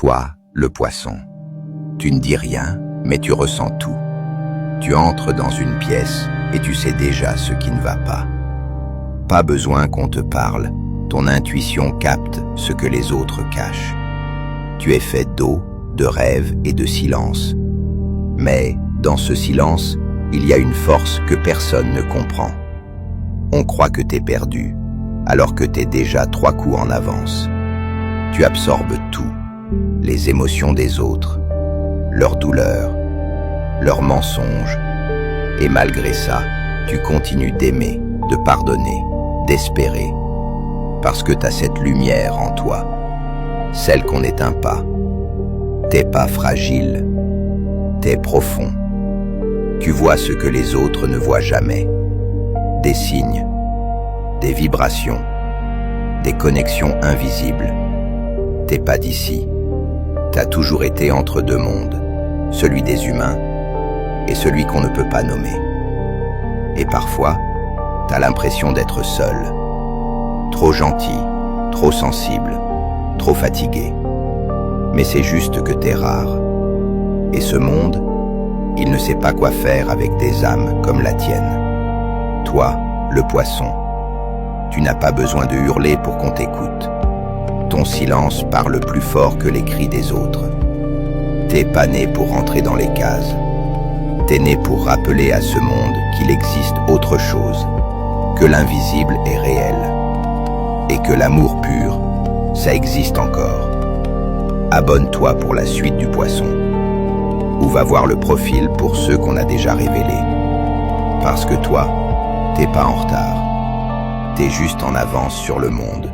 Toi, le poisson. Tu ne dis rien, mais tu ressens tout. Tu entres dans une pièce et tu sais déjà ce qui ne va pas. Pas besoin qu'on te parle, ton intuition capte ce que les autres cachent. Tu es fait d'eau, de rêves et de silence. Mais, dans ce silence, il y a une force que personne ne comprend. On croit que t'es perdu, alors que t'es déjà 3 coups en avance. Tu absorbes tout, les émotions des autres, leurs douleurs, leurs mensonges. Et malgré ça, tu continues d'aimer, de pardonner, d'espérer. Parce que t'as cette lumière en toi, celle qu'on n'éteint pas. T'es pas fragile, t'es profond. Tu vois ce que les autres ne voient jamais. Des signes, des vibrations, des connexions invisibles. T'es pas d'ici. T'as toujours été entre 2 mondes, celui des humains et celui qu'on ne peut pas nommer. Et parfois, t'as l'impression d'être seul. Trop gentil, trop sensible, trop fatigué. Mais c'est juste que t'es rare. Et ce monde, il ne sait pas quoi faire avec des âmes comme la tienne. Toi, le poisson, tu n'as pas besoin de hurler pour qu'on t'écoute. Ton silence parle plus fort que les cris des autres. T'es pas né pour rentrer dans les cases. T'es né pour rappeler à ce monde qu'il existe autre chose, que l'invisible est réel, et que l'amour pur, ça existe encore. Abonne-toi pour la suite du poisson, ou va voir le profil pour ceux qu'on a déjà révélés. Parce que toi, t'es pas en retard, t'es juste en avance sur le monde.